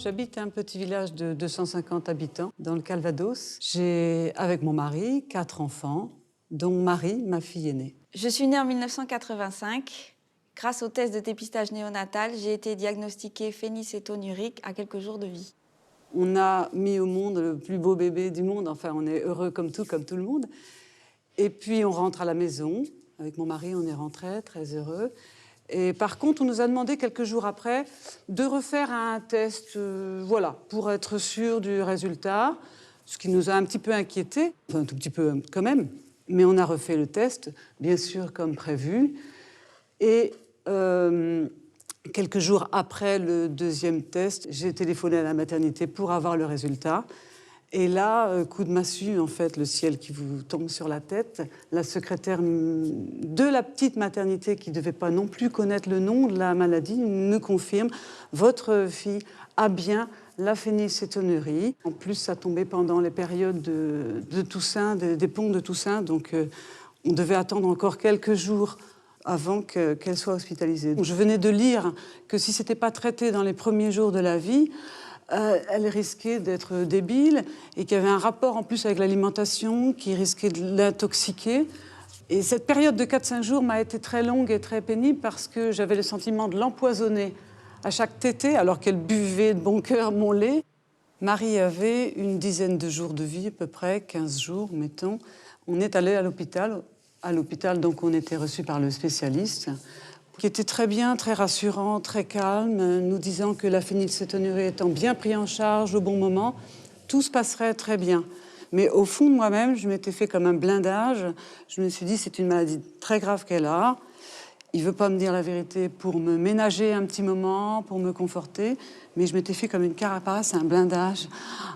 J'habite un petit village de 250 habitants dans le Calvados. J'ai, avec mon mari, 4 enfants, dont Marie, ma fille aînée. Je suis née en 1985. Grâce au test de dépistage néonatal, j'ai été diagnostiquée phénylcétonurique à quelques jours de vie. On a mis au monde le plus beau bébé du monde. Enfin, on est heureux comme tout le monde. Et puis, on rentre à la maison. Avec mon mari, on est rentrés, très heureux. Et par contre, on nous a demandé quelques jours après de refaire un test, voilà, pour être sûr du résultat, ce qui nous a un petit peu inquiétés, enfin un tout petit peu quand même. Mais on a refait le test, bien sûr, comme prévu. Et quelques jours après le deuxième test, j'ai téléphoné à la maternité pour avoir le résultat. Et là, coup de massue, en fait, le ciel qui vous tombe sur la tête. La secrétaire de la petite maternité, qui ne devait pas non plus connaître le nom de la maladie, nous confirme « Votre fille a bien la phénylcétonurie ». En plus, ça tombait pendant les périodes de Toussaint, des ponts de Toussaint. Donc, on devait attendre encore quelques jours avant qu'elle soit hospitalisée. Je venais de lire que si ce n'était pas traité dans les premiers jours de la vie, elle risquait d'être débile et qu'il y avait un rapport en plus avec l'alimentation qui risquait de l'intoxiquer. Et cette période de 4-5 jours m'a été très longue et très pénible parce que j'avais le sentiment de l'empoisonner à chaque tétée alors qu'elle buvait de bon cœur mon lait. Marie avait une dizaine de jours de vie, à peu près 15 jours, mettons. On est allé à l'hôpital. À l'hôpital, donc, on était reçus par le spécialiste, qui était très bien, très rassurant, très calme, nous disant que la phénylcétonurie étant bien prise en charge au bon moment, tout se passerait très bien. Mais au fond de moi-même, je m'étais fait comme un blindage. Je me suis dit, c'est une maladie très grave qu'elle a. Il ne veut pas me dire la vérité pour me ménager un petit moment, pour me conforter. Mais je m'étais fait comme une carapace, un blindage,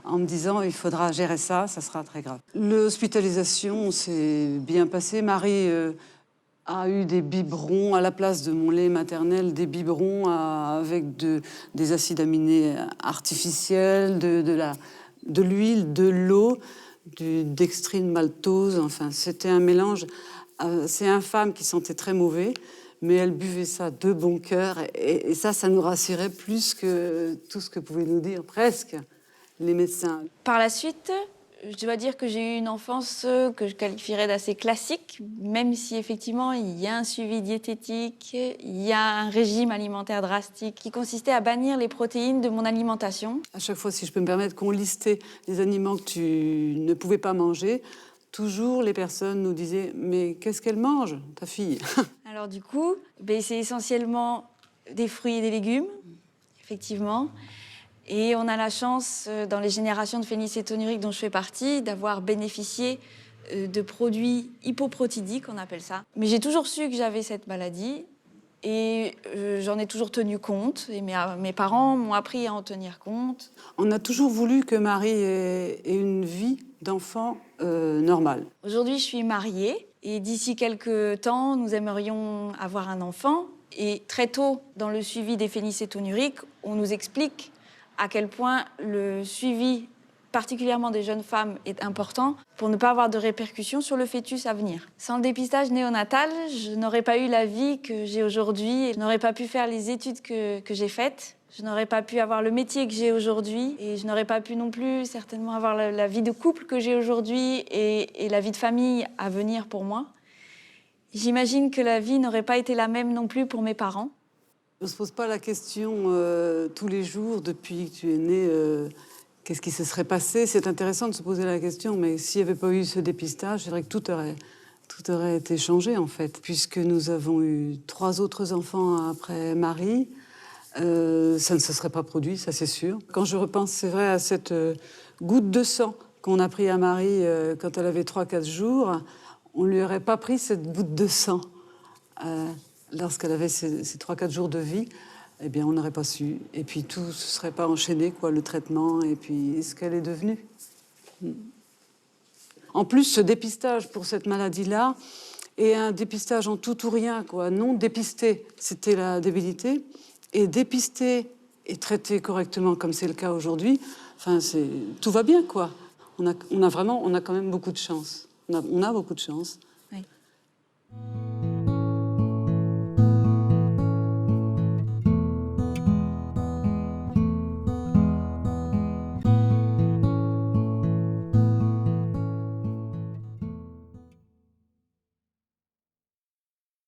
en me disant, il faudra gérer ça, ça sera très grave. L'hospitalisation s'est bien passée. Marie a eu des biberons à la place de mon lait maternel, des biberons avec des acides aminés artificiels, de l'huile, de l'eau, du dextrine maltose. Enfin, c'était un mélange assez infâme qui sentait très mauvais. Mais elle buvait ça de bon cœur. Et ça nous rassurait plus que tout ce que pouvaient nous dire, presque, les médecins. Par la suite, je dois dire que j'ai eu une enfance que je qualifierais d'assez classique, même si effectivement il y a un suivi diététique, il y a un régime alimentaire drastique qui consistait à bannir les protéines de mon alimentation. À chaque fois, si je peux me permettre, qu'on listait les aliments que tu ne pouvais pas manger, toujours les personnes nous disaient « Mais qu'est-ce qu'elle mange, ta fille ?» Alors du coup, c'est essentiellement des fruits et des légumes, effectivement. Et on a la chance, dans les générations de phénylcétonuriques dont je fais partie, d'avoir bénéficié de produits hypoprotidiques, on appelle ça. Mais j'ai toujours su que j'avais cette maladie et j'en ai toujours tenu compte. Et mes parents m'ont appris à en tenir compte. On a toujours voulu que Marie ait une vie d'enfant normale. Aujourd'hui, je suis mariée et d'ici quelques temps, nous aimerions avoir un enfant. Et très tôt, dans le suivi des phénylcétonuriques, on nous explique à quel point le suivi, particulièrement des jeunes femmes, est important pour ne pas avoir de répercussions sur le fœtus à venir. Sans le dépistage néonatal, je n'aurais pas eu la vie que j'ai aujourd'hui, je n'aurais pas pu faire les études que j'ai faites, je n'aurais pas pu avoir le métier que j'ai aujourd'hui et je n'aurais pas pu non plus certainement avoir la vie de couple que j'ai aujourd'hui et la vie de famille à venir pour moi. J'imagine que la vie n'aurait pas été la même non plus pour mes parents. On ne se pose pas la question tous les jours depuis que tu es née, qu'est-ce qui se serait passé? C'est intéressant de se poser la question, mais s'il n'y avait pas eu ce dépistage, c'est vrai que tout aurait été changé, en fait. Puisque nous avons eu 3 autres enfants après Marie, ça ne se serait pas produit, ça c'est sûr. Quand je repense, c'est vrai, à cette goutte de sang qu'on a pris à Marie quand elle avait 3-4 jours, on ne lui aurait pas pris cette goutte de sang. Lorsqu'elle avait ces 3-4 jours de vie, eh bien, on n'aurait pas su. Et puis, tout ne se serait pas enchaîné, quoi, le traitement, et puis ce qu'elle est devenue. En plus, ce dépistage pour cette maladie-là est un dépistage en tout ou rien, quoi. Non dépisté, c'était la débilité. Et dépisté et traité correctement, comme c'est le cas aujourd'hui, enfin, tout va bien, quoi. On a quand même beaucoup de chance. On a beaucoup de chance. Oui.